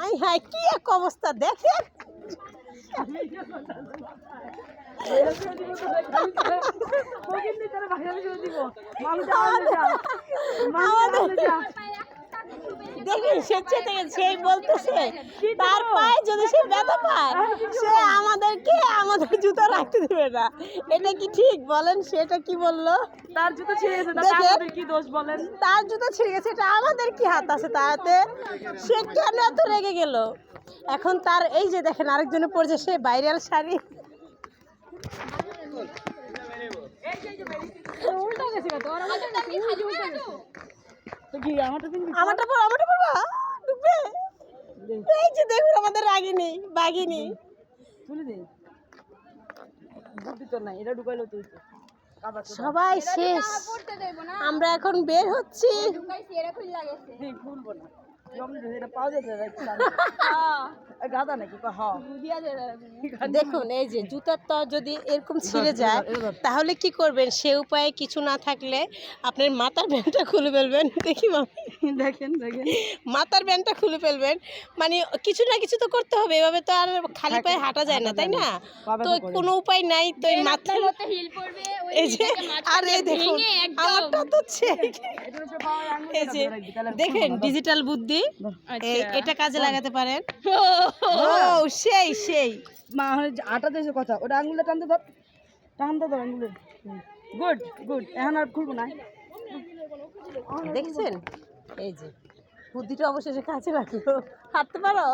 I high কি এক অবস্থা দেখেন। দেখেন সেই বলতেছে তার পায়ে যদি সে ব্যথা পায় সে আমাদের জুতো রাখতে দেবে না। এটা কি ঠিক বলেন? সেটা কি বললো? তার জুতো ছিঁড়ে গেছে, তার কি দোষ বলেন? তার জুতো ছিঁড়ে গেছে, এটা আমাদের কি হাত আছে তাতে? সে কেন এত রেগে গেল? এখন তার এই যে দেখেন আরেকজনে পড়ছে, সে ভাইরাল শাড়ি। আমারটা পড়বা ডুববে। এই যে দেখুন আমাদের রাগিনী বাঘিনী। সবাই শেষ, আমরা এখন বের হচ্ছি। দেখুন এই যে জুতার তো যদি এরকম ছিঁড়ে যায় তাহলে কি করবেন? সে উপায়ে কিছু না থাকলে আপনার মাথার ব্যান্ডটা খুলে ফেলবেন। দেখি দেখেন দেখেন মাথার ব্যান্ডটা খুলে ফেলবেন, মানে কিছু না কিছু তো করতে হবে, এভাবে তো আর খালি পায়ে হাঁটা যায় না, তাই না? তো কোনো উপায় নাই, তো এই মাথার এই যে আর এই দেখুন আমারটা তো এই যে দেখেন ডিজিটাল বুদ্ধি, এটা কাজে লাগাতে পারেন। ও সেই সেই মা আটা দিয়েছে কথা, ওটা আঙুলে টানতে ধর, আঙুলে। গুড গুড, এখন আর খুলবো না। দেখছেন এই যে বুদ্ধিটা অবশেষে কাজে লাগলো। হাঁটতে পারো?